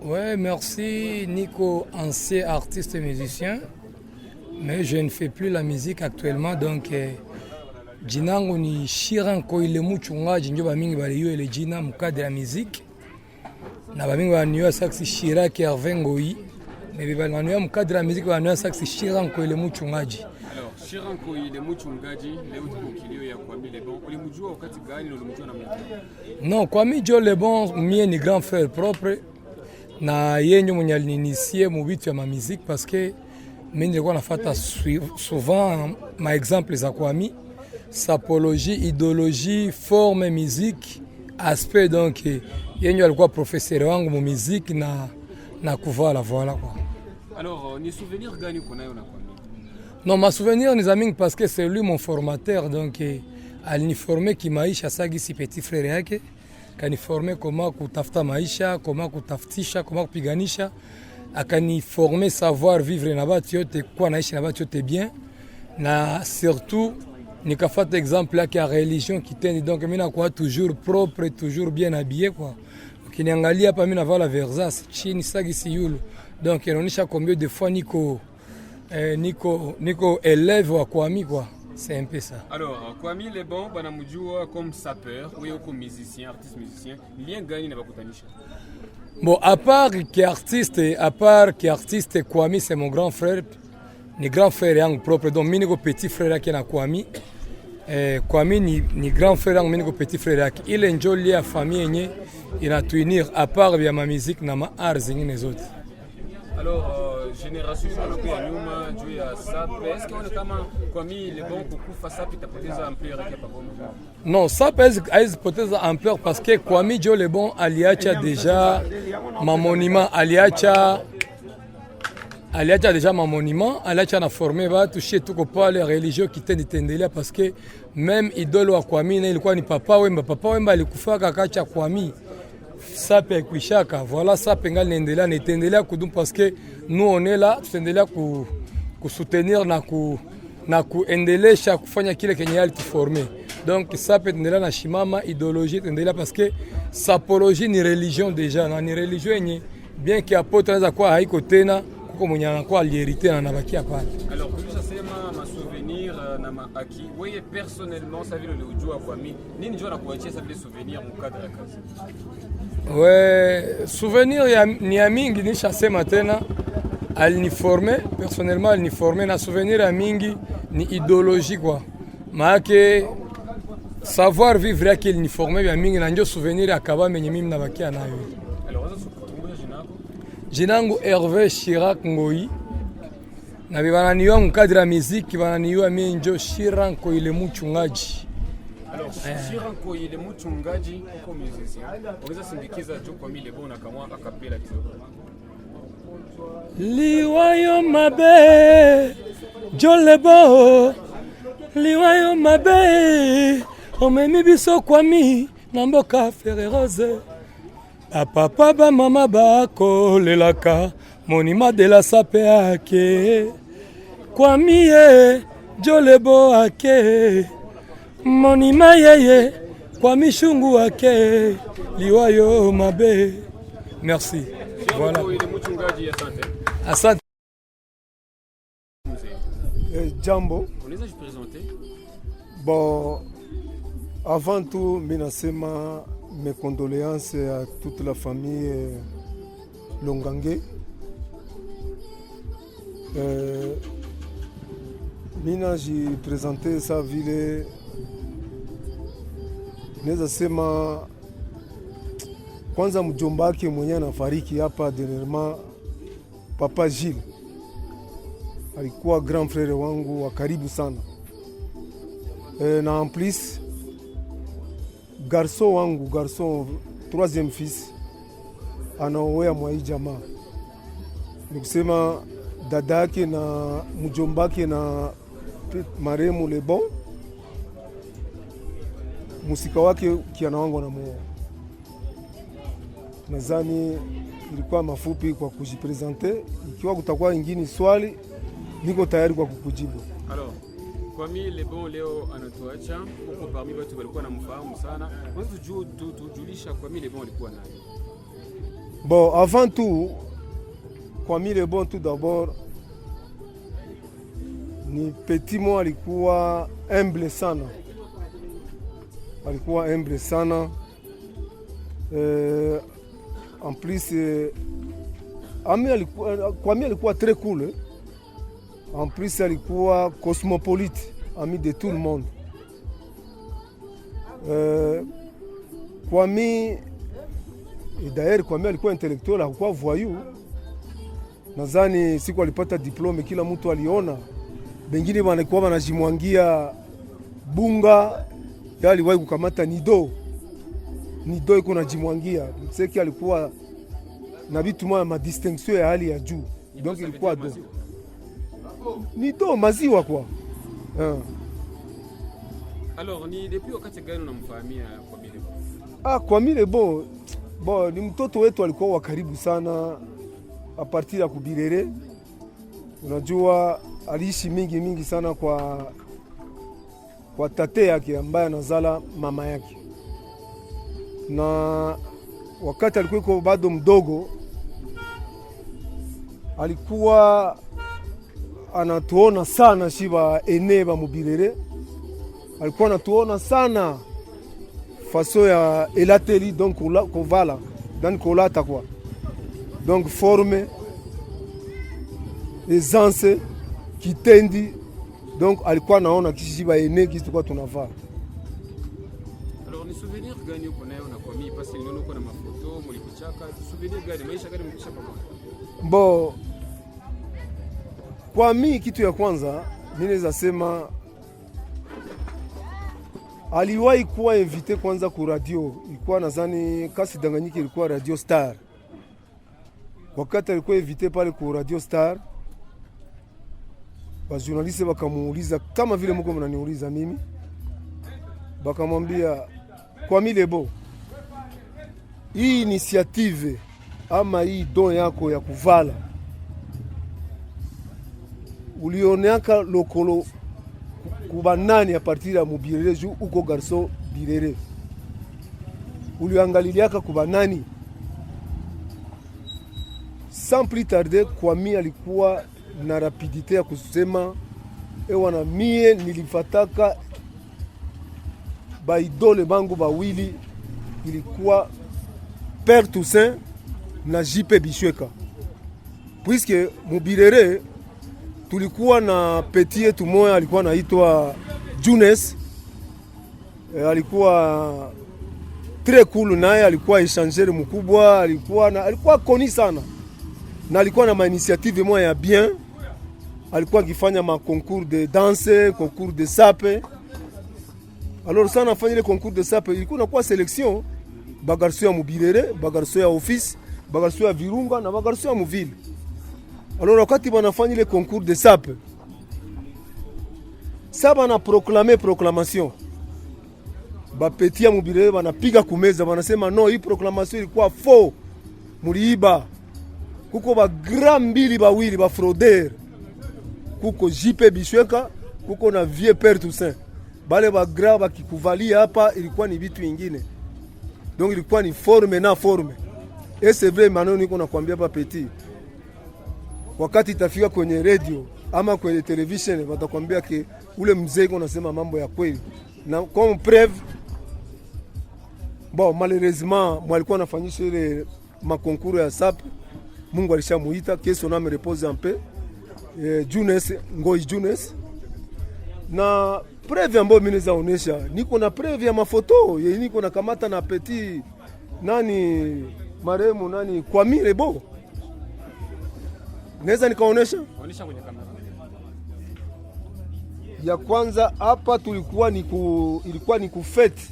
Ouais, merci Nico, ancien artiste et musicien, mais je ne fais plus la musique actuellement, donc jina langu ni Shiran Koile Muchungaji, ndio bamingi baliyo ile jina mkade ya musique na bamingi baniyo saksi Shira Hervé Ngoi, mais baniyo mkade ya musique baniyo saksi Shiran Koile Muchungaji. Alors Shiran Koile Muchungaji leo tuko kilio ya Kwame Lebon, ulimjua wakati gani na ulimjua na mtu? Non, Kwame Jo Lebon mie ni grand frère propre na yenye mwenye aliniinisie mu vitu ya ma musique parce que mimi nilikuwa nafuata souvent ma exemple za Kwame, sapologie, idéologie, forme, musique, aspect, donc yenye alikuwa professeur wangu mu musique na kuvala voilà quoi. Alors ni souvenir gani uko nayo na Kwame? Non, ma souvenir ni zamingi parce que c'est lui mon formateur, donc aliniforme kimaisha sagisi petit frère yake akaniforme koma kutafuta maisha, koma kutafutisha, koma kupiganisha, akaniforme savoir vivre na batu yote, kwa naishi na batu yote bien, na surtout nikafata exemple yake ya religion kitendi, donc mimi nakuwa toujours propre, toujours bien habillé quoi. Ukiniangalia hapa mimi navala Versace chini sagisi yulu, donc inaonyesha combien de fois niko élève wa Kwame quoi. C'est un peu ça. Alors, Kwame Lebon, banamujua comme sapeur, ou comme musicien, artiste musicien, lien gani na bakutanisha? Bon, à part qu'artiste, Kwame c'est mon grand frère, ni grand frère yangu propre, donc mimi niko petit frère yake na Kwame. Kwame ni grand frère yangu, mimi niko petit frère yake. Ile njo lia ya famille yenye inatuunir à part vya ma musique na ma arts zingine zote. Alors, génération ya nyuma juu ya SAP, est-ce qu'on kama Kwame Lebon kukufa SAP itapoteza ampleur yake pamoja? Non, SAP haizipoteza ampleur parce que Kwame Jo Lebon aliacha deja ma monument, aliacha deja ma monument, aliacha na former watu shie tuko pale religieux kitenditendelea parce que même idole wa Kwame na ilikuwa ni Papa Wemba alikufaka akacha Kwame. SAP kuishaka, voilà, SAP ngali naendelea kudumu parce que nous on est là, tuendelea kusoutenir na kuendelesha kufanya kile kenye alituforme. Donc SAP tuendelea na shimama idéologie tuendelea parce que sapologie ni religion déjà, na ni religion yenye bien que apotre anaweza kuwa haiko tena, kuko mwenye anakuwa alierite na nabakia pale. Alors kulisha sema ma souvenir na ma aki, wewe personnellement ça vile ulijua Kwame, nini njoo na kuachia ça vile souvenir mu cadre ya kazi? Ouais, souvenir ni ya mingi nishasema tena, aliniforme personnellement, aliniforme na souvenir ya mingi ni idéologie quoi. Maake savoir vivre yake aliniforme ya mingi na ndio souvenir ya Kabambe yenye mimi nabakia nayo. Alors waza kutumbua jina lako? Jina langu Hervé Chirac Ngoi. Na bananiwa mkadra muziki bananiwa mimi ndio Shiran Koile Muchungaji. Alors, Shiran Koile Muchungaji uko musicien. Unaweza sindikiza tu Kwame Lebon na kama akapela kidogo. Liwayo mabe Jo Lebon, liwayo mabe omemi biso Kwame na mboka Ferrerose. Papa ba mama bako lelaka monima de la sape ake Kwame Jo Lebon ake monima yeye Kwame shungu ake liwayo mabe. Merci. Voilà. Asante. Jambo. Unaweza jipresenter? Bon, avant tout, minasema mes condoléances à toute la famille Longange. Mina j'ai présenté sa ville. Naweza sema kwanza mjomba wake mwenyewe anafariki hapa dernièrement, Papa Gilles. Alikuwa grand frère wangu wa karibu sana. Na en plus garçon troisième fils anaoea mwa hii jamaa. Ni kusema dada yake na mjomba wake na marehemu Lebon, musika wake kiana wangu na muo. Nadhani ilikuwa mafupi kwa kujipresenter. Ikiwa kutakuwa ingine swali, niko tayari kwa kukujibu. Alors, Kwame Lebon leo anatuacha, huko parmi watu walikuwa namfahamu sana. Kwanza tujulisha Kwame Lebon alikuwa nani? Bon, avant tout, Kwame le Bon tout d'abord ni petit mo alikuwa humble sana. Alikuwa humble sana. En plus Kwame alikuwa très cool. En plus alikuwa cosmopolite, ami de tout le monde. Kwame, et d'ailleurs Kwame alikuwa intellectuel, hakuwa voyou. Nadhani siku alipata diplome kila mtu aliona. Bengine wanakuwa wanajimwangia bunga, yeye aliwahi kukamata nido iko najimwangia. Mseki alikuwa na vitu ma distinction ya hali ya juu. Donc ilikuwa do. Nido maziwa kwa. Alors ni depuis wakati gani unamfahamia Kwame le Bon? Kwame le Bon, bon ni mtoto wetu alikuwa wa karibu sana a partir ya Kubirere. Unajua aliishi mingi sana kwa tate yake ambaye anazala mama yake, na wakati alikuwa bado mdogo alikuwa anatuona sana shiba ene ba Mubirere, alikuwa anatuona sana faso ya elateli, donc kovala dan kolata kwa, donc forme essence kitendi, donc alikuwa naona kishiba ene kisi tukua tunavaa. Alors ni souvenir gani uko nayo na Kwame? Parce que niliona uko na mafoto mlikuchaka, souvenir gani, maisha gani mkisha pamoja? Bo Kwame, kitu ya kwanza mimi naweza sema aliwahi kuwa invité kwanza ku radio, ilikuwa nadhani kasi danganyiki, ilikuwa Radio Star. Wakati alikuwa invité pale ku Radio Star, ba journaliste bakamuuliza kama vile mko mnaniuliza mimi, bakamwambia Kwame le Bon, hii initiative ama hii don yako ya kuvala ulioneaka lokolo kubanani a partir ya Mubirere juu uko garso Birere, uliangaliliaka kubanani? Sans plus tarder, Kwame alikuwa na rapidite ya kusema ewana mie nilifataka baidole bangu bawili, ilikuwa Père Toussaint na JP Bishweka. Puisque Mubirere tulikuwa na petit yetu moya alikuwa naitwa Junes, alikuwa très cool, naye alikuwa échangeur mkubwa, alikuwa koni sana, na alikuwa na ma initiative moya ya bien. Alikuwa akifanya ma concours de danse, concours de sape. Alors sana afanya ile concours de sape, ilikuwa nakuwa selection bagarso ya Mubirere, bagarso ya office, bagarso ya Virunga na bagarso ya Muvile. Alors wakati banafanya ile concours de sape, saba na proclamation, ba petit ya Mubirere banapiga kumeza, banasema no, hii proclamation ilikuwa faux, muliiba. Kuko ba grand mbili bawili ba frauder, kuko JP Bishweka, kuko na vieux Père Toussaint. Bale ba grand bakikuvalia hapa ilikuwa ni vitu vingine. Donc ilikuwa ni forme na forme. Et c'est vrai, maneno niko nakwambia hapa petit, wakati itafika kwenye radio ama kwenye television watakwambia ke ule mzee unasema mambo ya kweli. Na comme preuve, bon malheureusement mwalikuwa anafanyisha ile makonkuru ya SAP, Mungu alishamuita, kesho na me repose en paix, Junes Ngoi Junes. Na preuve ambayo mimi naweza onyesha, niko na preuve ya mafoto yenye niko na kamata na petit nani marehemu nani Kwame le Bon. Naweza nikaonesha? Onyesha kwenye kamera. Ya kwanza hapa tulikuwa ilikuwa ni kufete.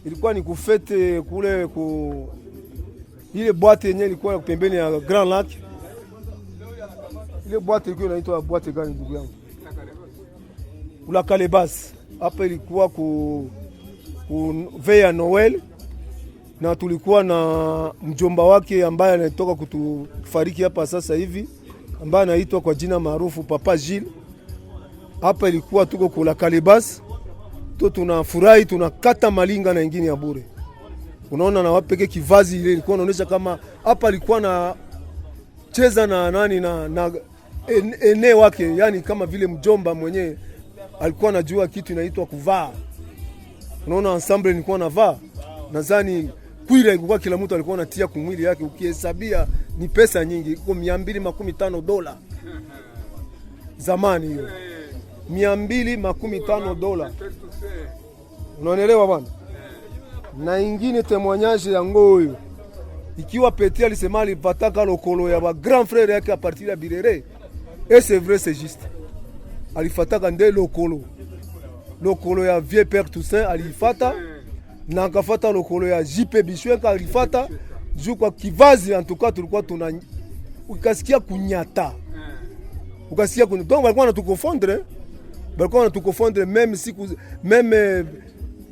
Ilikuwa ni kufete kule ile boîte yenyewe ilikuwa pembeni ya Grand Lac. Ile boîte ilikuwa inaitwa boîte gani ndugu yangu? Ula Kalebas. Hapa ilikuwa veille ya Noel, na tulikuwa na mjomba wake ambaye anatoka kutufariki hapa sasa hivi, ambaye anaitwa kwa jina maarufu Papa Gilles. Hapa ilikuwa tuko kula Kalebas, tunafurahi, tunakata malinga na ingine ya bure. Unaona na wapeke kivazi ile ilikuwa inaonyesha kama hapa alikuwa na cheza na nani na ene wake, yani kama vile mjomba mwenyewe alikuwa anajua kitu inaitwa kuvaa. Unaona ensemble nilikuwa navaa, nadhani kwira ilikuwa kila mtu alikuwa anatia kumwili yake, ukihesabia ni pesa nyingi, iko $215 zamani hiyo, $215. Unaelewa bwana? Na ingine témoignage ya ngoyo, ikiwa Petit alisema alipataka lokolo ya ba grand frère yake a partir ya Birere, et c'est vrai, c'est juste, alifataka nde lokolo ya vieux père Toussaint alifata, na akafata lokolo ya JP Bishweka alifata, juu kwa kivazi en tout cas tulikuwa tuna ukasikia kunyata, ukasikia kunyata. Donc walikuwa wanatukofondre même siku même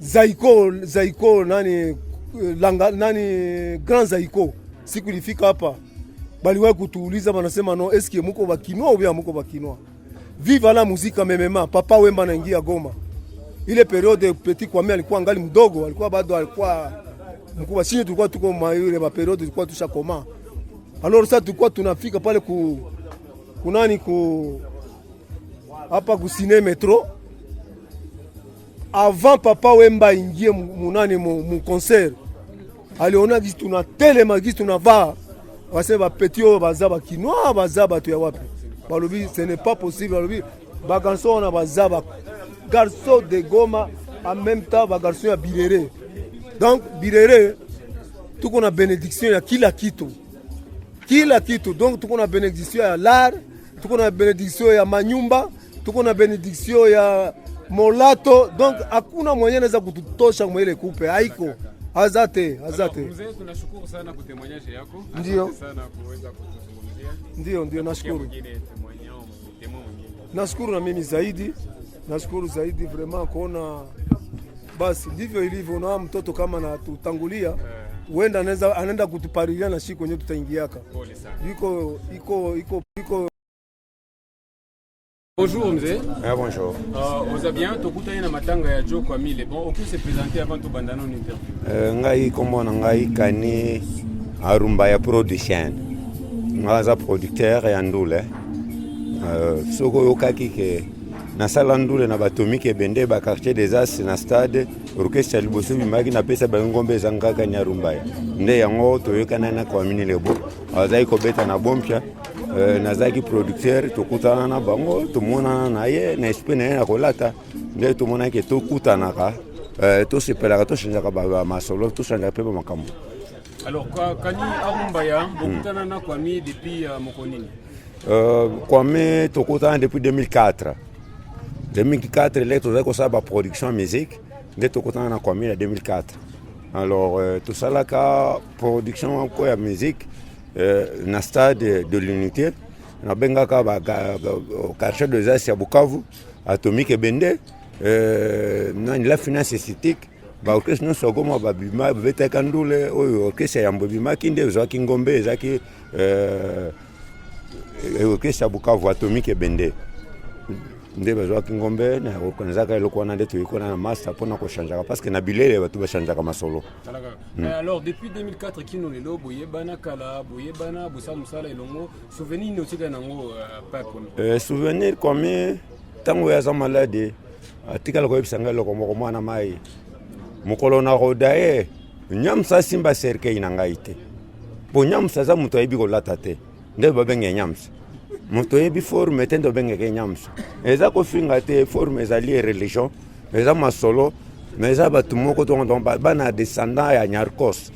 Zaiko nani Grand Zaiko siku ilifika hapa baliwahi kutuuliza, wanasema no, eske muko bakinoa ou bien muko bakinoa? Viva la muzika memema, Papa Wemba anaingia Goma. Ile periode Petit Kwame alikuwa angali mdogo, alikuwa bado alikuwa mkubwa. Sisi tulikuwa tuko mayule ba periode tulikuwa tushakoma. Alors ça tulikuwa tunafika pale kunani hapa ku Ciné Metro. Avant Papa Wemba ingie munani mu concert, aliona gisi tunatelema gisi tunavaa, wasema Petit o bazaba kinoa bazaba tu ya wapi, balobi ce n'est pas possible, balobi ba garçon na bazaba garçon de Goma en même temps ba garçon ya Birere. Donc Birere tuko na bénédiction ya kila kitu, donc tuko na bénédiction ya l'art, tuko na bénédiction ya manyumba, tuko na bénédiction ya Molato, donc hakuna mwenye anaweza kututosha kwa ile kupe, haiko azate. Mzee, tunashukuru sana kwa témoignage yako. Ndio sana kuweza kutuzungumzia. Ndio nashukuru. Nashukuru na mimi zaidi. Nashukuru zaidi vraiment kuona basi ndivyo ilivyo, na mtoto kama na tutangulia huenda anaenda kutuparilia na shiko kwenye tutaingiaka. Pole sana. Iko Bonjour Mzee. Bonjour. Oza bien, tokutana na matanga ya Joe Kwamile. Bon, on peut se présenter avant tout bandana une interview. Ngai komona ngai kani arumba ya production. Ngaza producteur ya ndule. Soko yokaki ke na sala ndule na batomike bende ba quartier des As na stade orchestre liboso bimaki na pesa bangombe zangaka nya rumba. Nde yango toyokana na Kwamile lebo. Azai ko beta na bompia. Nazaki producteur tokutana na bango tomonana na ye na esprit na ye na kolata nde tomona ke tokutanaka tosepelaka toshanjaka masolo toshanjaka mpe bamakambo. Alors kani arumba ya bokutana na Kwame depuis mokonini? Kwame tokutana depuis 2004 le tozali kosala baproduction musique nde tokutana na Kwame na 2004. Alors tosalaka production ko ya musique na stade de l'unité na bengaka au quartier des As ya Bukavu atomique bende na la finance esthétique ba orchestre no sogoma ba bima beta kandule oyo orchestre ya mbobima kinde zaki ngombe zaki orchestre ya Bukavu atomique bende nde bazwaki ngombe na okonzaka eloko na ndeto ikona na master pona ko chanjaka parce que na bilele batu ba chanjaka masolo. Alors depuis 2004 kino lelo boyebana kala boyebana busa musala elongo souvenir notika nango pas souvenir comme tango ya za malade atikala ko ebisanga loko moko mwana mai mukolo na rodae nyamsa simba serke inangaite bo nyamsa za muto ebi ko latate nde babenge nyamsa moto yebi forme tendo bengeke nyamsa eza ko finga te forme ezali religion eza masolo mais eza batu moko to bana descendant ya Nyarkos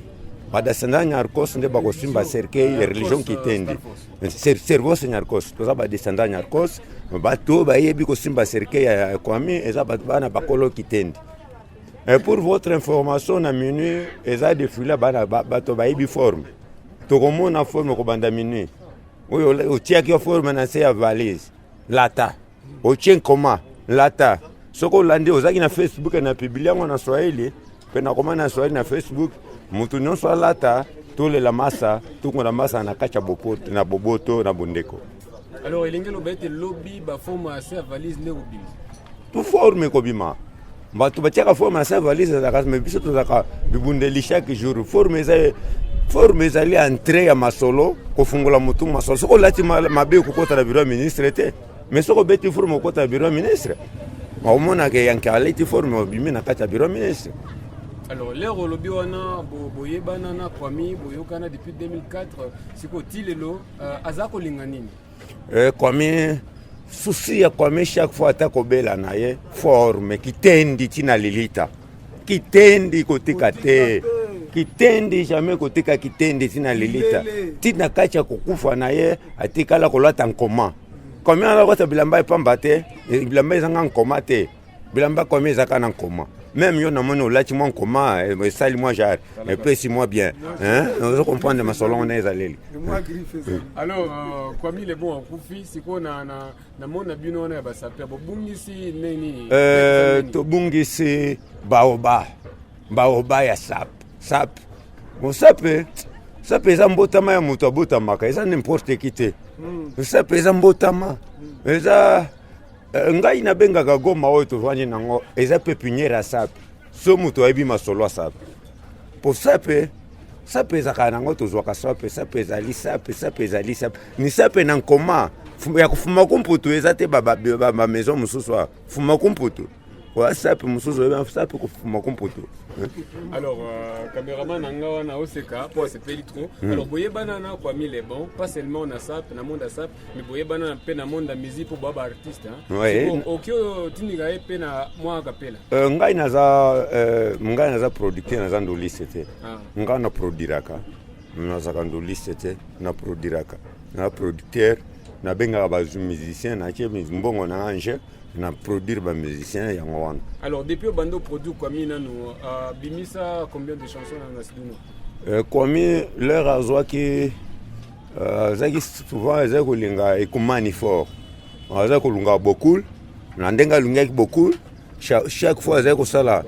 ba descendant ya Nyarkos nde bako simba serkei religion kitendi servos Nyarkos to ba descendant ya Nyarkos bato ba yebi ko simba serkei ya Kwame eza bana bakolo kitendi. Et pour votre information na minuit eza défilé bana bato ba yebi forme to komona forme ko banda minuit. Oui, au tien qui offre maintenant c'est à valise, lata, au tien comment, lata. Ce qu'on l'a dit aux amis na Facebook et na publié on a Swahili, puis na comment na Swahili na Facebook, mutunyo soit lata, tout le la massa, tout qu'on la massa na kacha bopo, na boboto na bondeko. Alors il y a le lobby ba forme assez à valise ne obim. Tout forme kobima. bato batiaka forme na sa valise ezalaka me biso tozalaka bibundeli chaque jour forme ezali entrée ya masolo kofungola motu masolo soko olati mabe kokota na bureau ya ministre te mais soko obeti forme okota na bureau ya ministre omonaka yanke aleti forme obimi na kati ya bureau ya ministre. Alors l'air olobi wana boyebana na Kwami boyokana depuis 2004 siko tilelo aza kolinga nini? Kwami souci ya Kwami chaque fois atakobela na ye forme kitendi tina lilita kitendi kotika te kitendi jamais kotika kitendi tina lilita tina kacha kokufa na ye atikala kolata nkoma Kwami alakota bilamba epamba te bilamba ezanga nkoma te bilamba Kwami ezaka na nkoma. Même yo namoni olati moi nkoma sali moi jar et puis si moi bien hein on comprendre ma salon on est allé. Alors Kwami le bon akufi siko na mona bino na ba saper bo bungisi neni to bungisi baoba ya sap bon sap eza mbotama ya moto abotamaka eza n'importe qui te sap eza mbotama eza ngai nabengaka Goma oyo tovandi nango eza pepinière ya sape so moto ayebi masolo ya sape po sape ezaka nango tozwaka sape ezali sape ni sape na nkoma ya kufuma kumputu eza te bamaison mosusu fuma kumputu wa sape mosusu eza sape kufuma kumputu. Alors caméraman nanga wana oseka po sepeli trop. Alors boyebana na Kwami le bon pas seulement na sap na monde sap mais boyebana pe na monde musique pour baba artiste hein. Okyo tiniga pe na moi kapela. Ngai naza producteur naza ndoliste te. Ngai na produiraka. Naza ndoliste te na produiraka. Na producteur na benga ba musicien na ke mbongo na anje na produire ba musicien ya ngwana. Alors depuis bando produit Kwami nanu bimisa combien de chansons na studio? Kwami leur azwaki zaki souvent ezako linga ekumani fort. Azako lunga beaucoup na ndenga lunga beaucoup chaque fois azako sala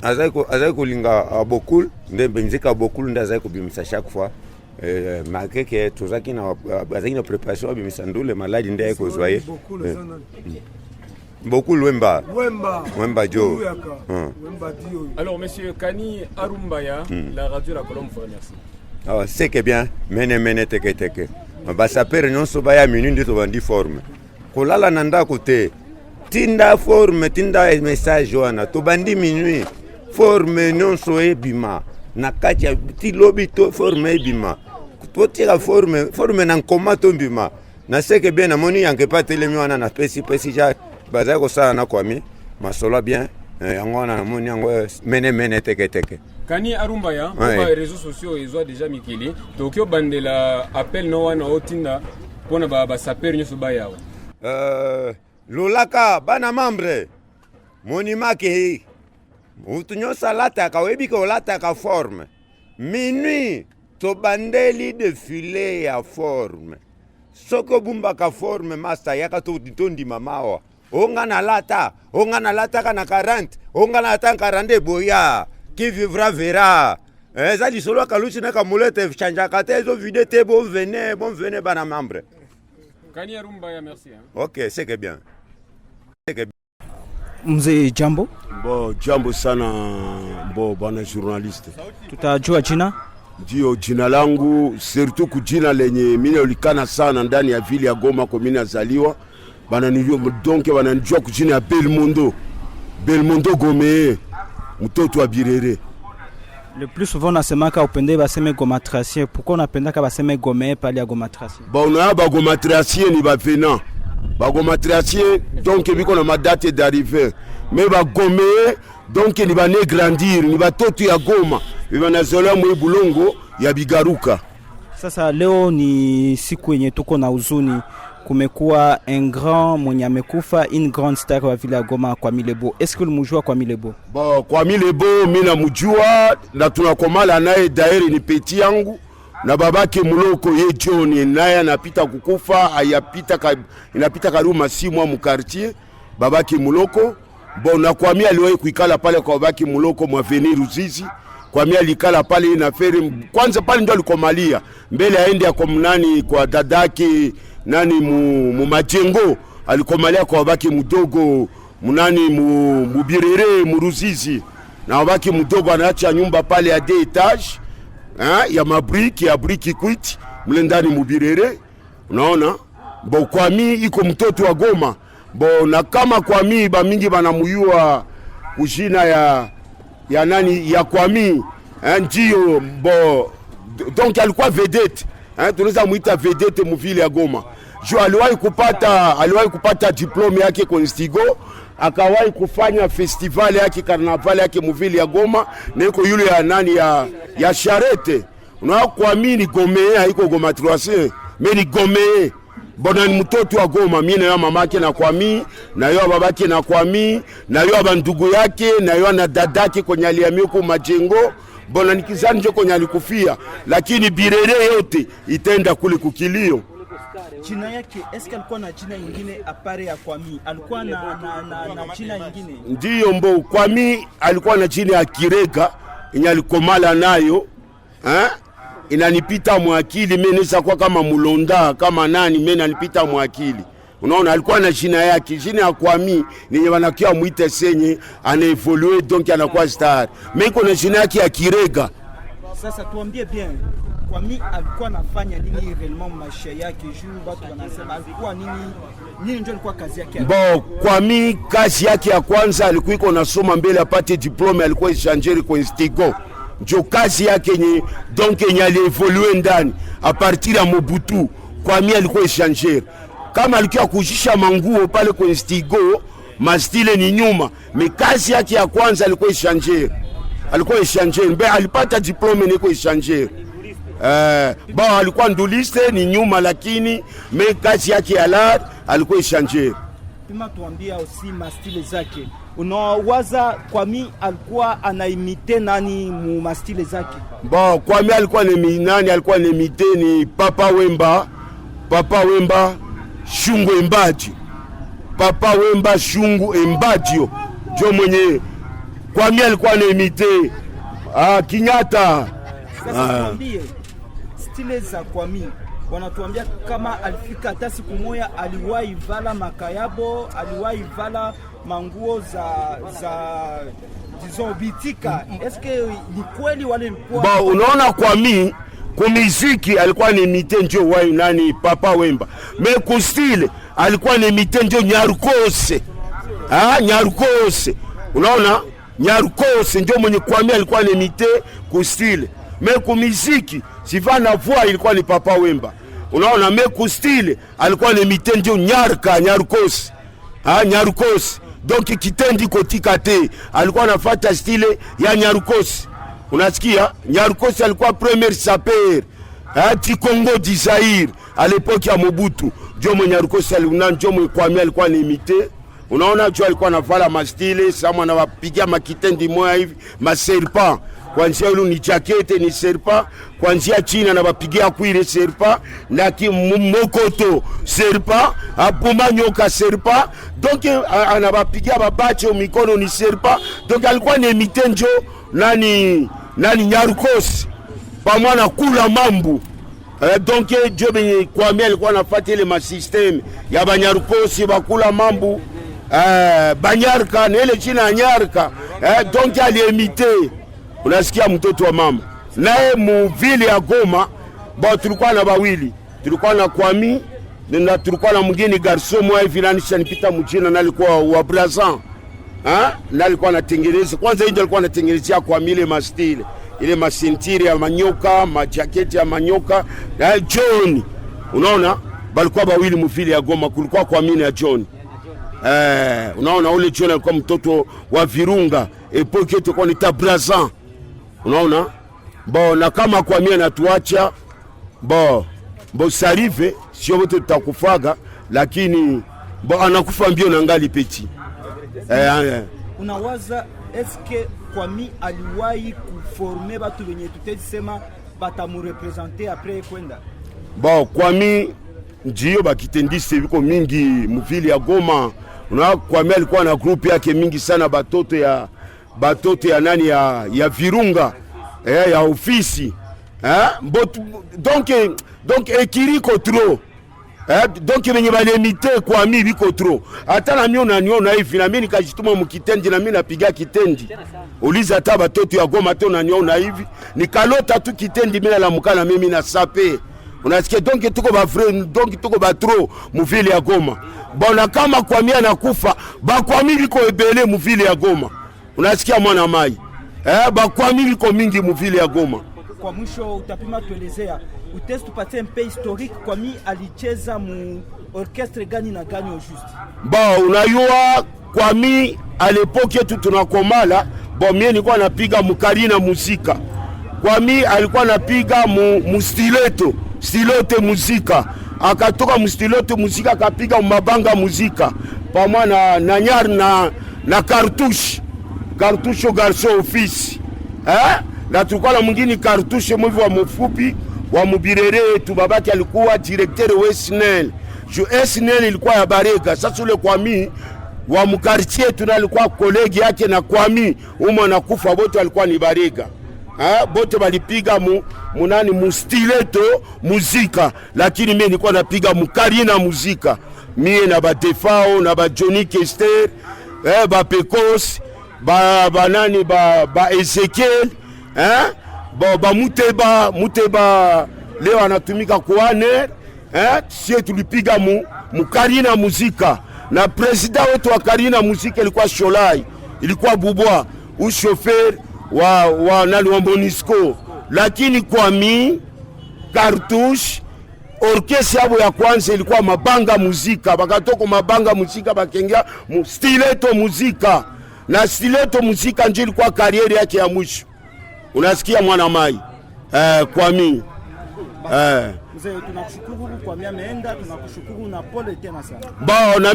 azako linga beaucoup ndembe nzika beaucoup ndazako bimisa chaque fois. Malgré que tout ça qui n'a une préparation à Bimisandou, maladies n'est qu'aux joyeux. Beaucoup Wemba Joe. Alors, monsieur Kani Arumbaya, la radio La Colombe vous remercie. C'est que bien, mene teke. Bah, ça peut non sobaya minute de tobandi forme. Kolala nanda côté. Tinda forme, tinda message joana. Tobandi minuit. Forme non soe bima. Na kacha ti lobby to forme bima to tira forme na nkoma to bima na seke bien na moni yanke pa telemi wana na pesi ja baza ko sana na Kwami masolo bien yango na moni yango mene teke Kani Arumbaya kwa réseaux sociaux ils déjà mikili tokyo bandela appel no wana otinda pona ba saper nyoso baya lolaka bana membre moni make utunyo salata ka webi ko lata ka forme minuit to bandeli défilé ya forme soko bumba ka forme master yaka to tondi mamawa onga na lata kana 40 onga na lata 40 boya qui vivra verra eza li solo ka luchi na ka mulete chanja ka te zo vide te bon venez bana membre. Kani Arumbaya merci hein. OK c'est que bien. Mzee jambo. Jambo sana bwana journaliste. Tutajua jina? Ndio jina langu surtout kujina lenye mimi ulikana sana ndani ya vile ya Goma kwa mimi nazaliwa. Bana nijua donc wananijua kujina ya Belmondo Gome mtoto wa Birere. Le plus souvent nasemaka upende baseme Goma Tracien. Pourquoi unapendaka baseme Gome pale ya Goma Tracien? On a Goma Tracien ni ba venant. Goma Tracien donc biko na ma date d'arrivée. Mais ba Gome donc ni ba ne grandir ni ba toto ya Goma. Biba nazola mwe bulongo ya Bigaruka. Sasa leo ni siku yenye tuko na huzuni. Kumekuwa un grand mwenye amekufa, une grande star wa vile ya Goma Kwami le Beau. Est-ce que ulimjua Kwami le Beau? Kwami le Beau mimi namjua na tunakomala naye dairi ni peti yangu. Na babake muloko ye John naye anapita kukufa inapita karibu masimwa mu quartier babake muloko na Kwami aliwahi kuikala pale kwa babake muloko mwa avenue Ruzizi. Kwami alikala pale na feri kwanza pale ndio alikomalia mbele aende kwa mnani kwa dadake nani mu majengo alikomalia kwa babake mdogo munani mubirere muruzizi na wabaki mdogo anaacha nyumba pale ya 2 etage ya mabriki ya briki kwiti mle ndani mubirere. Unaona bo Kwami iko mtoto wa Goma bo, na kama Kwami ba mingi banamuyua kujina ya nani ya Kwami ndio bo, donc alikuwa vedette tunaweza muita vedette muvile ya Goma. Jo aliwahi kupata diplome yake kwa Instigo, akawahi kufanya festival yake carnaval yake muvile ya Goma, niko yule ya nani ya charrette. Unaona Kwami ni Gomea, haiko Goma 3 mais ni Gomea. Bona ni mtoto wa Goma, mimi na mamake na Kwami, na yeye babake na Kwami, na yeye bandugu yake, na yeye na dadake kwenye aliamiko majengo. Bona nikizani ndio kwenye alikufia, lakini Birere yote itenda kule kukilio. Jina yake eske alikuwa na jina nyingine apare ya Kwami? Alikuwa na jina nyingine? Ndiyo mbo, Kwami alikuwa na jina ya Kirega yenye alikomala nayo. Inanipita mwakili, mimi nisa kwa kama Mulonda kama nani, mimi nanipita mwakili. Unaona alikuwa na jina yake, jina ya Kwami ni wanakia muite senye ana evolue donc anakuwa star. Mimi kuna jina yake ya Kirega. Sasa tuambie bien, Kwami alikuwa anafanya nini réellement maisha yake? Juu watu wanasema alikuwa nini ndio alikuwa kazi yake? Bo Kwami kazi yake ya kwanza alikuwa iko nasoma mbele apate diplome, alikuwa échangeur kwa Instigo. Ndio kazi yake ni donc yenye alievolue ndani a partir ya Mobutu. Kwami alikuwa échangeur. Kama alikuwa kujisha manguo pale kwa Instigo, mastile ni nyuma, mais kazi yake ya kwanza alikuwa échangeur. Alikuwa échangeur, mbe alipata diplome ni kwa échangeur. Ba alikuwa nduliste ni nyuma, lakini mais kazi yake ya lar alikuwa échangeur. Pima tuambia aussi mastile zake. Unawaza Kwami alikuwa anaimite nani mu mastile zake? Ba Kwami alikuwa nani alikuwa anaimite ni Papa Wemba Shungu Embaji. Papa Wemba Shungu Embaji jo mwenye Kwami alikuwa anaimite Kinyata. Sasa tuambie stile za Kwami. Wanatuambia kama alifika hata siku moja aliwahi vala makayabo, aliwahi vala manguo za disons bitika. Eske ni kweli wale walikuwa? Ba unaona Kwami kwa muziki alikuwa ni imite ndio wai nani Papa Wemba. Mais kwa style alikuwa ni imite ndio Nyarukose. Nyarukose. Unaona? Nyarukose ndio mwenye Kwami alikuwa ni imite kwa style. Mais kwa muziki Sivana voix ilikuwa ni Papa Wemba. Unaona meku style alikuwa ni mitendio Nyarukose. Nyarukose. Donc kitendi kotika te alikuwa anafuata style ya Nyarukose. Unasikia? Nyarukose alikuwa premier sapeur. Tikongo di Zaire à l'époque ya Mobutu. Ndio Nyarukose ndio Kwami alikuwa ni imite. Unaona jo alikuwa anavala mastile sama anawapigia makitendi moya hivi, maserpa. Kwanzia ulu ni jakete ni serpa, kwanzia China na bapigia kuire serpa, na mokoto serpa, apuma nyoka serpa, donc anabapigia babache mikono ni serpa. Donc alikuwa ni mitenjo nani Nyarukose pamoja kula mambu. Donc jobe Kwami alikuwa anafuata ile ma system ya Banyarukose bakula mambu, Banyarka na ile China Nyarka. Donc aliemite. Unasikia mtoto wa mama. Naye muvile ya Goma, ba tulikuwa na bawili. Tulikuwa na Kwami, na tulikuwa na mwingine garçon mwa hivi nanisha nipita mjina na alikuwa wa Brazan. Na alikuwa anatengeneza. Kwanza ndio alikuwa anatengenezea Kwami ile mastile, ile masintiri ya manyoka, majaketi ya manyoka, na John. Unaona? Balikuwa bawili muvile ya Goma, kulikuwa Kwami na John. Unaona ule John alikuwa mtoto wa Virunga, epoke tulikuwa ni Brazan. Unaona? Bo na kama Kwami anatuacha bo sarive sio wote tutakufaga, lakini bo anakufa mbio na ngali peti. Unawaza eske Kwami aliwahi kuformer watu wenye tutasema batamurepresenter après kwenda? Bo Kwami ndio bakitendisi biko mingi mvili ya Goma. Unaona Kwami alikuwa na group yake mingi sana batoto ya nani ya Virunga ya ofisi donc ekiriko trop Donc benye balimite kwa mi biko trop. Hata na mimi unaniona hivi na mimi nikajituma mkitendi na mimi napiga kitendi. Uliza hata batoto ya Goma to unaniona hivi. Nikalota tu kitendi mimi la mukana mimi na sape. Unasikia donc tuko ba frère donc tuko ba trop muvile ya Goma. Bona kama kwa mimi anakufa ba kwa mimi biko ebele muvile ya Goma. Unasikia mwana mai. Ba kwa mimi biko mingi muvile ya Goma. Kwa mwisho utapima tuelezea utesi tupatie mpe historique kwa mi alicheza mu orchestre gani na gani au juste. Bon, unayua kwa mi à l'époque yetu tunakomala, bon mie nilikuwa napiga mukarina muzika. Kwa mi alikuwa anapiga mu stiletto muzika. Akatoka mu stiletto muzika akapiga mabanga muzika. Pamoja na nyar na cartouche au garçon office. Na tulikuwa na mwingine cartouche mwivi wa mfupi wa Mubirere yetu, babaki alikuwa directeur wa SNL. SNL ilikuwa ya Barega. Sasa ule Kwami wa mkartier tunalikuwa kolegi yake na Kwami umo nakufa bote alikuwa ni Barega. Bote balipiga munani mu stiletto muzika, lakini mimi nilikuwa napiga mukarina muzika. Mie na ba Defao na ba Johnny Kester, ba Pecos, ba nani ba Ezekiel, ba Muteba leo anatumika kuane, sie tulipiga mukarina muzika. Na president wetu wa karina muzika ilikuwa Sholai, ilikuwa Bubwa, u chauffeur wa nani wa Monisco. Lakini kwa mi cartouche orchestre yabo ya kwanza ilikuwa mabanga muzika, bakatoko mabanga muzika bakengia stiletto muzika. Na stiletto muzika ndio ilikuwa kariere yake ya mwisho. Unasikia mwana mai? Kwa mi mzee tunakushukuru kwa mimi ameenda, tunakushukuru na pole tena sana. Bon, na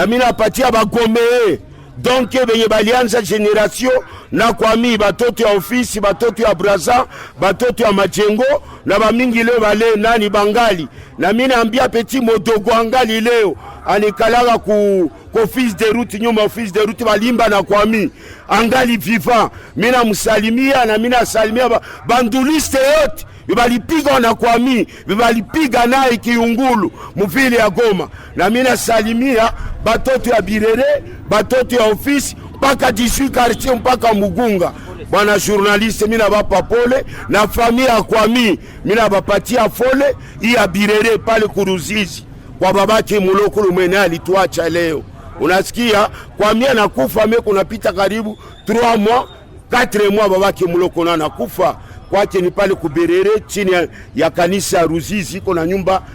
mimi napatia bagome. Donc benye balianza generation na kwa mi batoto ya ofisi, batoto ya Braza, batoto ya Majengo na bamingi leo bale nani bangali. Na mimi naambia petit modogo angali leo anikalaga ku office de route, nyuma office de route balimba na kwa mi angali vivant. Mimi namsalimia na mimi nasalimia banduliste yote balipiga na kwa mi balipiga naye Kiungulu muvile ya Goma. Na mimi nasalimia batoto ya Birere, batoto ya ofisi mpaka 18 quartier mpaka Mugunga. Bwana journaliste, mimi nabapa pole na familia ya kwa mimi nabapatia pole ya Birere pale Kuruzizi kwa babake Mulokolo mwenye alituacha leo. Unasikia kwa mimi anakufa, mimi kunapita karibu 3 mois 4 mois babake Mulokolo anakufa. Kwake ni pale Kuberere chini ya kanisa Ruzizi, iko na nyumba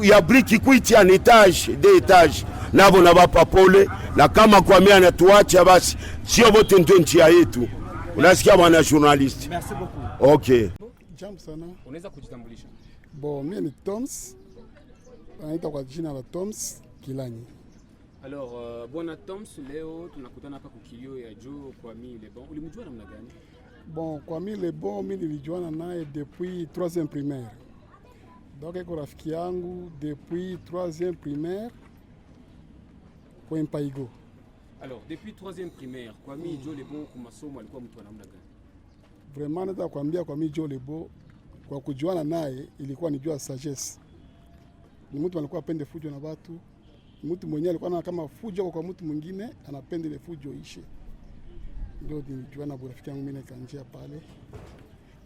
ya briki kuiti ya etage. Nabo na bapa pole, na kama kwa mimi anatuacha basi sio wote ndio njia yetu. Unasikia bwana journalist? Merci beaucoup. Okay. Jambo sana. Unaweza kujitambulisha? Bon, mimi ni Toms. Anaitwa kwa jina la Toms Kilanyi. Alors, bwana Toms, leo tunakutana hapa kukilio ya Joe Kwami Le Bon. Ulimjua namna gani? Bon, Kwami Le Bon mimi nilijuana naye depuis 3e primaire. Donc iko rafiki yangu depuis 3e primaire kwa Mpaigo. Alors, depuis 3e primaire, Kwami Joe Le Bon kwa masomo alikuwa mtu wa namna gani? Vraiment nataka kuambia Kwami Joe Le Bon kwa kujuana naye ilikuwa ni jua sagesse. Ni mtu alikuwa apende fujo na watu. Mtu mwenyewe alikuwa na kama fujo kwa mtu mwingine anapenda ile fujo ishe. Ndio nilijuana na rafiki yangu mimi kanjia pale.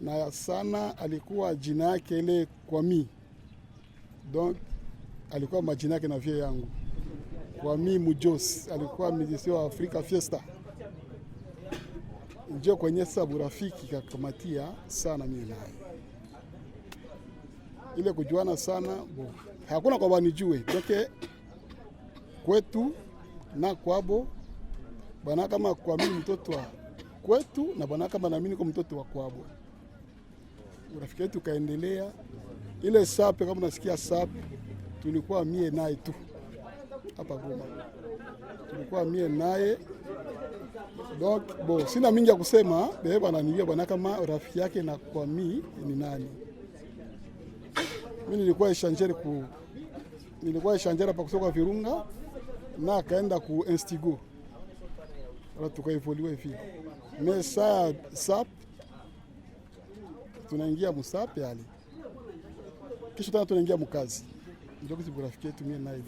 Na sana alikuwa jina yake ile Kwami. Donc alikuwa majina yake na vie yangu. Kwami Mujos alikuwa musicien wa Africa Fiesta. Ndio kwenye sababu rafiki kakamatia sana mimi naye. Ile kujuana sana, bo. Hakuna kwa banijue. Donc kwetu na kwabo bana kama kwa mimi mtoto wa kwetu na bana kama na mimi niko mtoto wa kwabo. Urafiki wetu kaendelea. Ile sape kama unasikia sape tulikuwa mie naye tu hapa Goma. Tulikuwa mie naye. Donc bon, sina mingi ya kusema, beba ananiambia bana kama rafiki yake na kwa mimi ni nani. Mimi nilikuwa échangeur hapa kutoka Virunga na kaenda ku Instigo. Wala tukaevolue hivi. Mais ça sap tunaingia msape ali. Kisha tena tunaingia mkazi. ndio kuziburafikia tumie naye.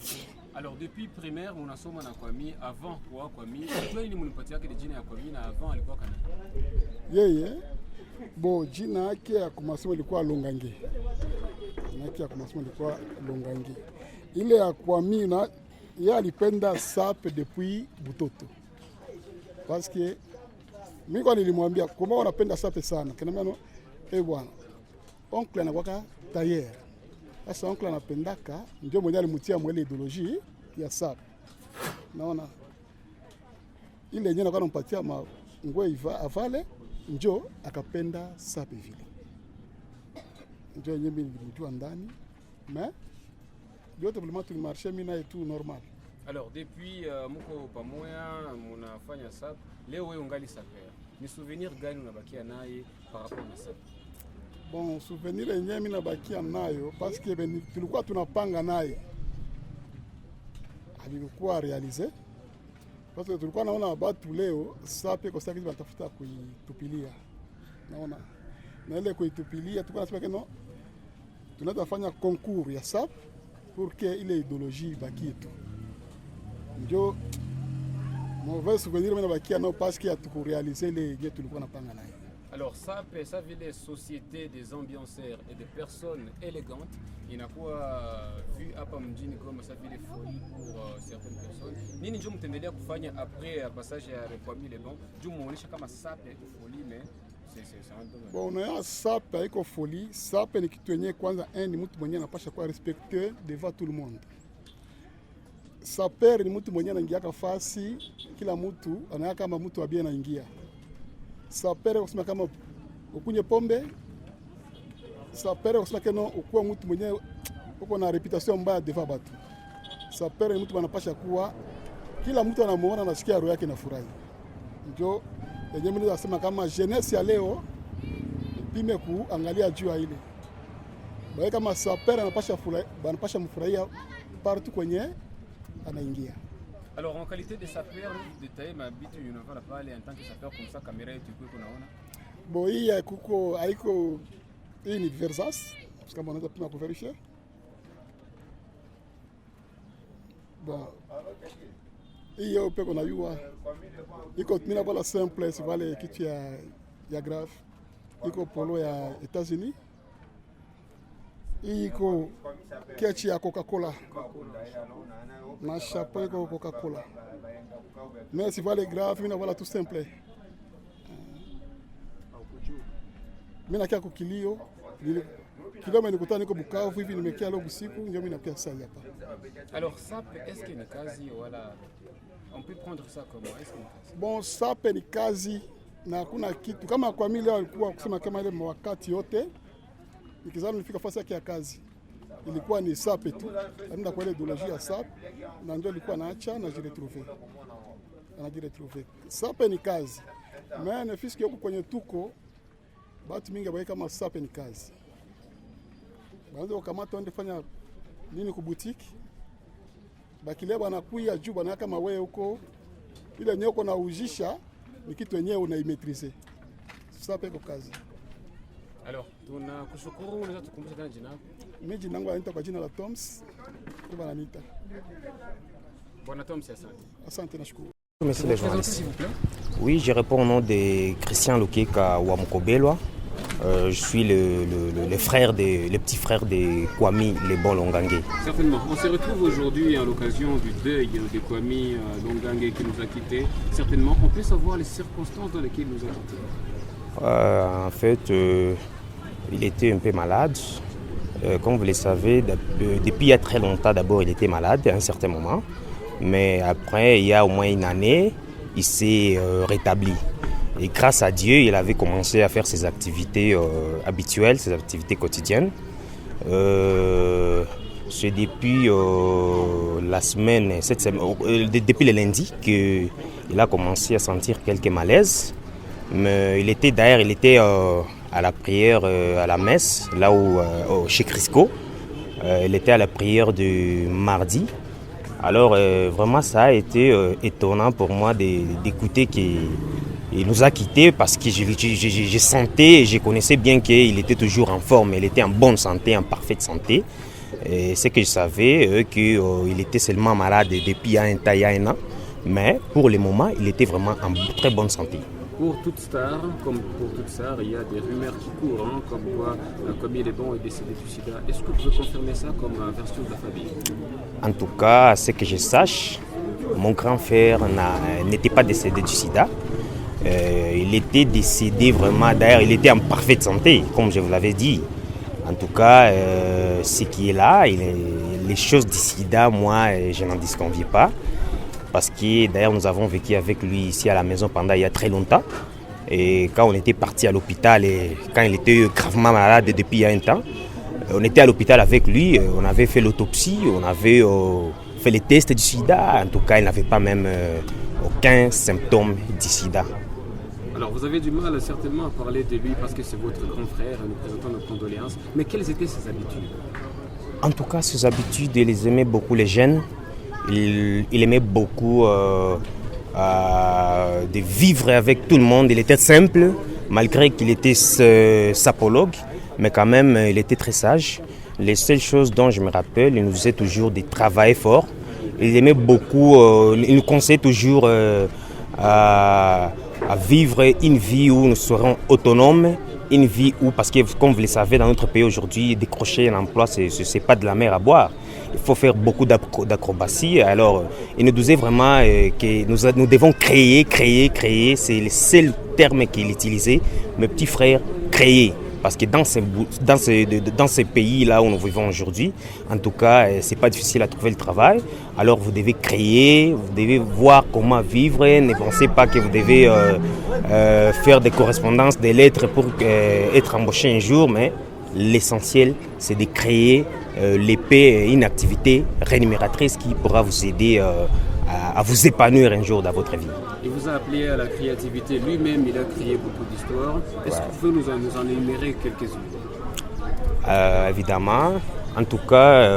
Alors depuis primaire unasoma na Kwami, avant kuwa Kwami, unajua nini mlipatia yake jina ya Kwami na avant alikuwa kana? Yeye bo jina yake ya kumasomo ilikuwa Longange. Jina yake ya kumasomo ilikuwa Longange. Ile ya Kwami na yeye alipenda SAP depuis butoto. Parce que mimi kwa nilimwambia kwamba wanapenda SAP sana. Kaniambia no, bwana. Oncle anakuwa tailleur. Sasa oncle anapendaka ndio mwenye alimutia mwele ideologie ya SAP. Naona ile yenyewe anakuwa anampatia nguo avale njo akapenda SAP vile. Ndio yenyewe mimi nilijua ndani. Mais yote vraiment tulimarche mimi naye tu normal. Alors depuis mko pamoja mnafanya SAP, leo wewe ungali SAPer. Ni souvenir gani unabakia naye par rapport na SAP? Bon, souvenir yenyewe mimi nabakia nayo parce que tulikuwa tunapanga naye. Alikuwa realize. Parce que tulikuwa naona watu leo SAP kwa sababu wanatafuta kuitupilia. Naona na ile kuitupilia tulikuwa nasema keno tunaweza fanya concours ya SAP pour que ile idéologie bakie tu. Ndio mauvais souvenir mimi nabakia nao parce que hatukurealize ile yenyewe tulikuwa napanga naye. Alors SAP, ça veut dire société des ambianceurs et des personnes élégantes. Inakuwa vu hapa mjini kama ça veut dire folie pour certaines personnes. Nini ndio mtendelea kufanya après passage ya Kwami le bon? Ndio muonesha kama SAP iko folie mais c'est un peu. Bon, on a SAP iko folie. SAP ni kitu yenyewe kwanza ni mtu mwenyewe anapasha kuwa respecté devant tout le monde. Saper ni mtu mwenyewe anaingia fasi, kila mtu anaona kama mtu abia anaingia. Sapere kusema kama ukunye pombe, sapere kusema keno ukuwa mtu mwenyewe uko na reputation mbaya devant batu. Sapere ni mtu anapasha kuwa kila mtu anamuona anasikia roho yake inafurahi. Ndio yenyewe mimi nasema kama jeunesse ya leo ipime kuangalia juu ile. Baya kama sapere anapasha mfurahia partout kwenye anaingia. Alors en qualité de sapeur, détailler ma bite une fois la parler en tant que sapeur comme ça caméra yetu iko kunaona. Bo hii ya kuko haiko hii ni Versas parce que mwanaweza pima kuverify. Bon. Hii yo peko na yua. Iko mina bala simple si vale kitu ya grave. Iko polo ya États-Unis. Hii iko kechi ya Coca-Cola. Na chapeau iko Coca-Cola. Mais si vale grave, mina voilà tout simple. Mina kia kukilio. Kilio menikutana niko Bukavu hivi nimekia leo usiku ndio mimi nakia sasa hapa. Alors SAP est-ce que ni kazi wala on peut prendre ça comment? Est-ce que ni kazi? Bon, SAP ni kazi na hakuna kitu kama kwa mimi leo alikuwa kusema kama ile wakati yote nikizana nilifika fasi yake ya kazi. Ilikuwa ni SAP tu. Ndio kwa ile ideologie ya SAP na ndio ilikuwa naacha na jiretrouver. SAP ni kazi. Mais ne fiski huko kwenye tuko batu mingi baika kama SAP ni kazi. Baanza kukamata ende fanya nini ku boutique? Bakile bana kuya juu bana kama wewe huko ile yenyewe uko na ujisha ni kitu yenyewe unaimetrize. SAP iko kazi. Alors, tunakushukuru, unaweza tukumbusha tena jina lako? Mimi jina langu anaitwa kwa jina la Toms. Kwa bananita. Bwana Toms, asante. Asante nashukuru. Monsieur le journaliste. Oui, je réponds au nom de Christian Lokeka Wamukobelwa. Je suis le petit frère de Kwami Lebon Longange. Certainement. On se retrouve aujourd'hui à l'occasion du deuil de Kwami Longange qui nous a quittés. Certainement, on peut savoir les circonstances dans lesquelles il nous a quittés. En fait, il était un peu malade. Comme vous le savez, depuis il y a très longtemps, d'abord il était malade à un certain moment. Mais après, il y a au moins une année, il s'est rétabli. Et grâce à Dieu, il avait commencé à faire ses activités habituelles, ses activités quotidiennes. C'est depuis la semaine, depuis le lundi, qu'il a commencé à sentir quelques malaises. Mais il était à la prière, à la messe, là où, chez Crisco. Il était à la prière du mardi. Alors vraiment ça a été étonnant pour moi d'écouter qu'il nous a quittés parce que je sentais et je connaissais bien qu'il était toujours en forme, il était en bonne santé, en parfaite santé. Et ce que je savais, qu'il était seulement malade depuis il y a un an. Mais pour le moment, il était vraiment en très bonne santé. Pour toute star, comme pour toute star, il y a des rumeurs qui courent, hein, comme quoi Kwame Lebon est décédé du sida. Est-ce que vous pouvez confirmer ça comme version de la famille? En tout cas, à ce que je sache, mon grand frère n'était pas décédé du sida. Il était décédé vraiment, d'ailleurs il était en parfaite santé, comme je vous l'avais dit. En tout cas, ce qui est là, les choses du sida, moi, je n'en disconviens pas. Parce que d'ailleurs nous avons vécu avec lui ici à la maison pendant il y a très longtemps. Et quand on était parti à l'hôpital, et quand il était gravement malade depuis il y a un temps, on était à l'hôpital avec lui, on avait fait l'autopsie, on avait fait les tests du sida. En tout cas, il n'avait pas même aucun symptôme du sida. Alors vous avez du mal certainement à parler de lui parce que c'est votre grand frère, nous présentons nos condoléances. Mais quelles étaient ses habitudes? En tout cas, ses habitudes, il les aimait beaucoup les jeunes. Il aimait beaucoup de vivre avec tout le monde. Il était simple, malgré qu'il était sapologue, mais quand même, il était très sage. Les seules choses dont je me rappelle, il nous disait toujours de travailler fort. Il aimait beaucoup, il nous conseillait toujours à vivre une vie où nous serons autonomes, une vie où, parce que comme vous le savez, dans notre pays aujourd'hui, décrocher un emploi, ce n'est pas de la mer à boire. Il faut faire beaucoup d'acrobatie. Alors, il nous disait vraiment que nous devons créer. C'est le seul terme qu'il utilisait. Mes petits frères, créer. Parce que dans ces pays-là où nous vivons aujourd'hui, en tout cas, ce n'est pas difficile à trouver le travail. Alors, vous devez créer, vous devez voir comment vivre. Ne pensez pas que vous devez faire des correspondances, des lettres pour être embauché un jour, mais l'essentiel, c'est de créer l'épée, une activité rémunératrice qui pourra vous aider à vous épanouir un jour dans votre vie. Il vous a appelé à la créativité. Lui-même, il a créé beaucoup d'histoires. Est-ce que vous pouvez nous en énumérer quelques-unes? Évidemment. En tout cas,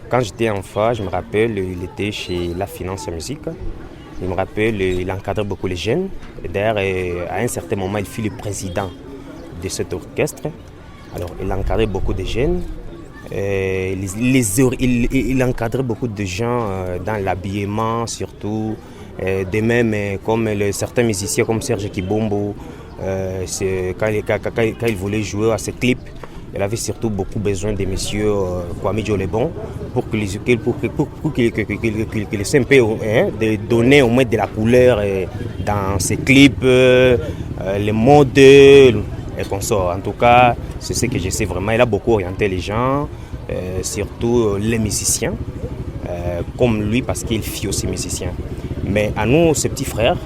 quand j'étais enfant, je me rappelle, il était chez La Finance et Musique. Je me rappelle, il encadrait beaucoup les jeunes. D'ailleurs, à un certain moment, il fut le président de cet orchestre. Alors, il encadrait beaucoup de jeunes. Il encadrait beaucoup de gens dans l'habillement, surtout. De même, comme certains musiciens comme Serge Kibombo, quand il voulait jouer à ce clip, il avait surtout beaucoup besoin de messieurs Kwame Lebon pour qu'il ait un peu de donner au moins de la couleur dans ses clips, les modes et consorts. En tout cas, c'est ce que je sais vraiment. Il a beaucoup orienté les gens, surtout les musiciens, comme lui, parce qu'il fut aussi musicien. Mais à nous, ses petits frères,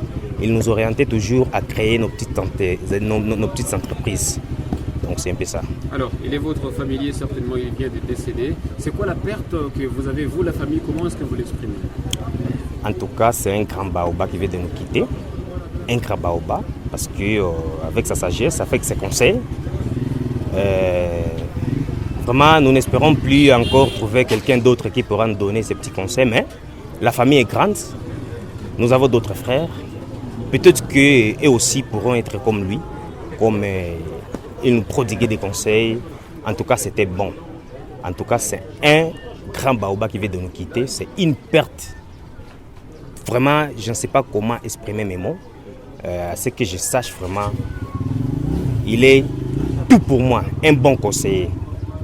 il nous orientait toujours à créer nos petites entreprises. Donc c'est un peu ça. Alors, il est votre familier, certainement il vient de décéder. C'est quoi la perte que vous avez, vous, la famille? Comment est-ce que vous l'exprimez? En tout cas, c'est un grand baobab qui vient de nous quitter. Un grand baobab, parce qu'avec sa sagesse, avec ses conseils, vraiment, nous n'espérons plus encore trouver quelqu'un d'autre qui pourra nous donner ces petits conseils, mais la famille est grande. Nous avons d'autres frères. Peut-être qu'eux aussi pourront être comme lui, comme il nous prodiguait des conseils. En tout cas, c'était bon. En tout cas, c'est un grand baobab qui vient de nous quitter. C'est une perte. Vraiment, je ne sais pas comment exprimer mes mots. À ce que je sache vraiment, il est tout pour moi. Un bon conseiller,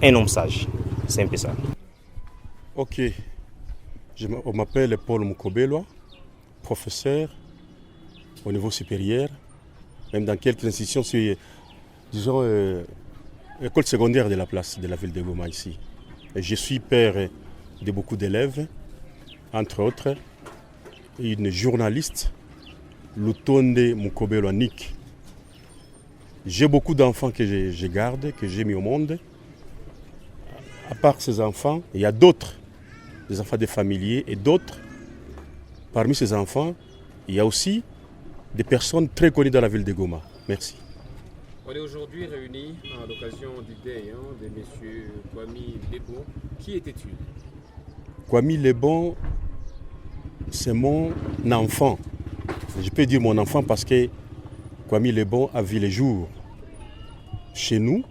un homme sage. C'est un peu ça. Ok. On m'appelle Paul Mukobelwa, professeur au niveau supérieur, même dans quelques institutions, disons, école secondaire de la place de la ville de Goma ici. Et je suis père de beaucoup d'élèves, entre autres, une journaliste, Lutonde Mukobelwa Nick. J'ai beaucoup d'enfants que je garde, que j'ai mis au monde. À part ces enfants, il y a d'autres, des enfants des familiers et d'autres. Parmi ces enfants, il y a aussi des personnes très connues dans la ville de Goma. Merci. On est aujourd'hui réunis à l'occasion du Day de M. Kwame Lebon. Qui était-il? Kwame Lebon, c'est mon enfant. Je peux dire mon enfant parce que Kwame Lebon a vu les jours chez nous.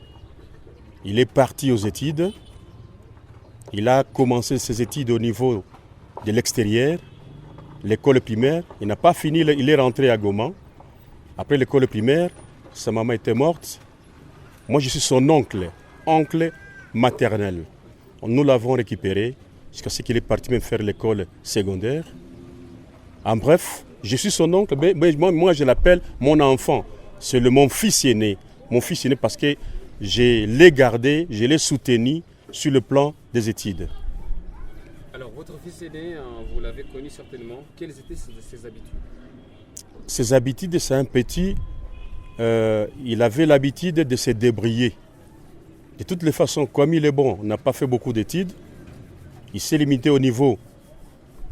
Il est parti aux études Il a commencé ses études au niveau de l'extérieur, l'école primaire. Il n'a pas fini, il est rentré à Goma. Après l'école primaire, sa maman était morte. Moi, je suis son oncle maternel. Nous l'avons récupéré jusqu'à ce qu'il est parti même faire l'école secondaire. En bref, je suis son oncle, mais moi je l'appelle mon enfant. C'est mon fils aîné. Mon fils aîné parce que je l'ai gardé, je l'ai soutenu sur le plan des études. Alors, votre fils aîné, vous l'avez connu certainement. Quelles étaient ses habitudes? Ses habitudes, c'est un petit, il avait l'habitude de se débrouiller. De toutes les façons, comme il est bon, n'a pas fait beaucoup d'études. Il s'est limité au niveau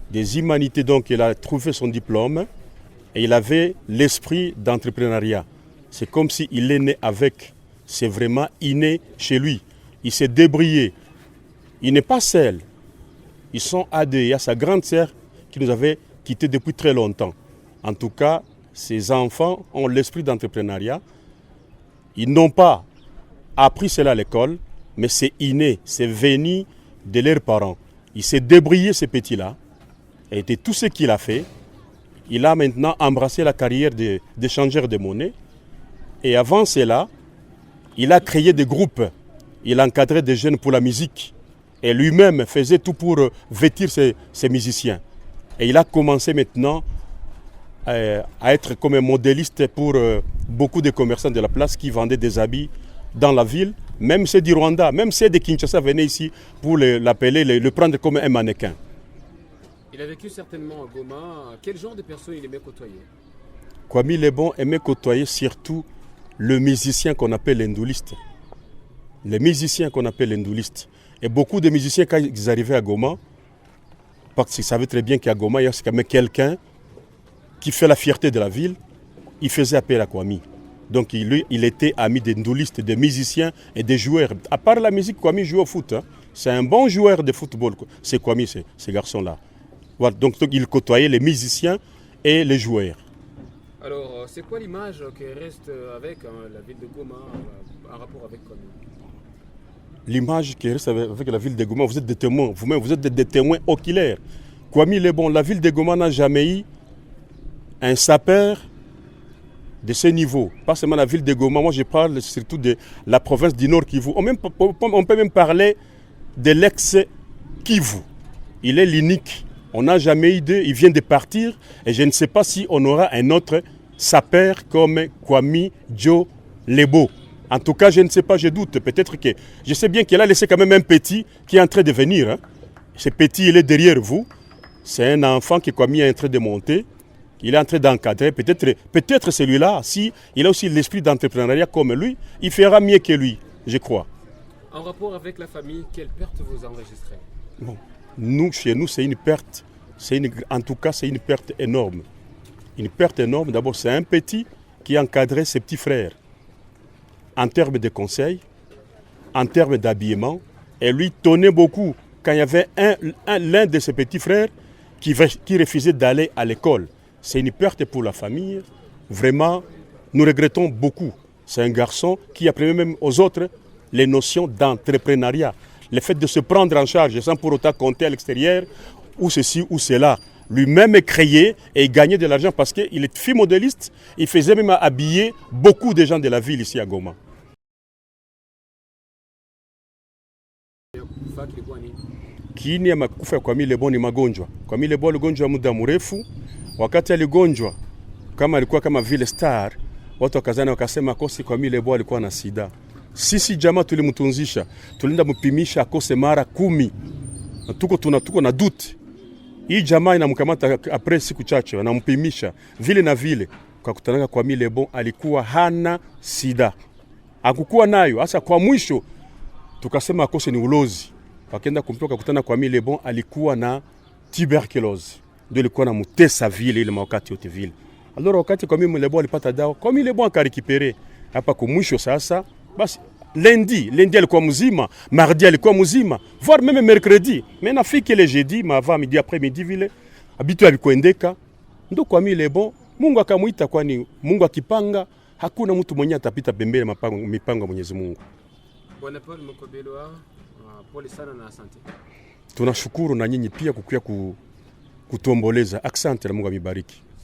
des humanités, donc il a trouvé son diplôme et il avait l'esprit d'entrepreneuriat. C'est comme s'il est né avec, c'est vraiment inné chez lui. Il s'est débrouillé. Il n'est pas seul. Ils sont à deux. Il y a sa grande sœur qui nous avait quittés depuis très longtemps. En tout cas, ces enfants ont l'esprit d'entrepreneuriat. Ils n'ont pas appris cela à l'école, mais c'est inné, c'est venu de leurs parents. Il s'est débrouillé, ce petit-là, et de tout ce qu'il a fait. Il a maintenant embrassé la carrière d'échangeur de monnaie. Et avant cela, il a créé des groupes. Il encadrait des jeunes pour la musique. Et lui-même faisait tout pour vêtir ses musiciens. Et il a commencé maintenant à être comme un modéliste pour beaucoup de commerçants de la place qui vendaient des habits dans la ville. Même ceux du Rwanda, même ceux de Kinshasa venaient ici pour l'appeler, le prendre comme un mannequin. Il a vécu certainement à Goma. Quel genre de personnes il aimait côtoyer? Kwame Lebon aimait côtoyer surtout le musicien qu'on appelle l'endouliste. Les musiciens qu'on appelle l'endouliste. Et beaucoup de musiciens, quand ils arrivaient à Goma, parce qu'ils savaient très bien qu'à Goma, il y a quand même quelqu'un qui fait la fierté de la ville, il faisait appel à Kwame. Donc il était ami des ndoulistes, des musiciens et des joueurs. À part la musique, Kwame joue au foot. Hein. C'est un bon joueur de football, c'est Kwame, ces garçons-là. Voilà, donc il côtoyait les musiciens et les joueurs. Alors, c'est quoi l'image qui reste avec la ville de Goma en rapport avec Kwame? L'image qui reste avec la ville de Goma, vous êtes des témoins, vous-même, vous êtes des témoins oculaires. Kwame Lebon, la ville de Goma n'a jamais eu un sapeur de ce niveau. Pas seulement la ville de Goma, moi je parle surtout de la province du Nord Kivu. On peut même parler de l'ex-Kivu. Il est l'unique. On n'a jamais eu deux, il vient de partir et je ne sais pas si on aura un autre sapeur comme Kwame Joe Lebo. En tout cas, je ne sais pas, je doute. Peut-être que... Je sais bien qu'il a laissé quand même un petit qui est en train de venir. Hein. Ce petit, il est derrière vous. C'est un enfant qui Kwame est en train de monter. Il est en train d'encadrer. Peut-être celui-là, si il a aussi l'esprit d'entrepreneuriat comme lui, il fera mieux que lui, je crois. En rapport avec la famille, quelle perte vous enregistrez? Bon, nous, chez nous, c'est une perte. En tout cas, c'est une perte énorme. Une perte énorme. D'abord, c'est un petit qui encadrait ses petits frères. En termes de conseils, en termes d'habillement, et lui tenait beaucoup quand il y avait l'un de ses petits frères qui refusait d'aller à l'école. C'est une perte pour la famille. Vraiment, nous regrettons beaucoup. C'est un garçon qui apprenait même aux autres les notions d'entrepreneuriat. Le fait de se prendre en charge sans pour autant compter à l'extérieur, ou ceci ou cela. Lui-même créé et gagné de l'argent parce qu'il est fille modéliste. Il faisait même habiller beaucoup de gens de la ville ici à Goma. Kiini ya makufa ya Kwame Lebon ni magonjwa. Kwame Lebon aligonjwa muda mrefu. Wakati aligonjwa kama alikuwa kama vile star, watu wakazana wakasema kosi Kwame Lebon alikuwa na sida. Sisi jamaa tulimtunzisha, tulinda mpimisha akose mara 10. Tuko na duti. Hii jamaa inamkamata apres siku chache, wanampimisha vile na vile. Kwa kutanaka Kwame Lebon alikuwa hana sida. Hakukuwa nayo, hasa kwa mwisho tukasema akose ni ulozi. Wakaenda kumtoka kutana Kwame Lebon alikuwa na tuberculose. Ndio ilikuwa na mutesa vile ile wakati yote vile. Alors wakati Kwame Lebon alipata dawa, Kwame Lebon akarekipere. Hapa kwa mwisho sasa, basi lundi alikuwa mzima, mardi alikuwa mzima, voire même mercredi. Mais nafiki le jeudi, avant midi après midi vile, habitu alikuendeka. Ndio Kwame Lebon, Mungu akamuita kwani Mungu akipanga, hakuna mtu mwenye atapita pembeni mipango ya Mwenyezi Mungu. Bwana Paul Mokobelwa, Pole sana na asante. Tunashukuru na nyinyi pia kukuya kutuomboleza. Asante na Mungu amebariki.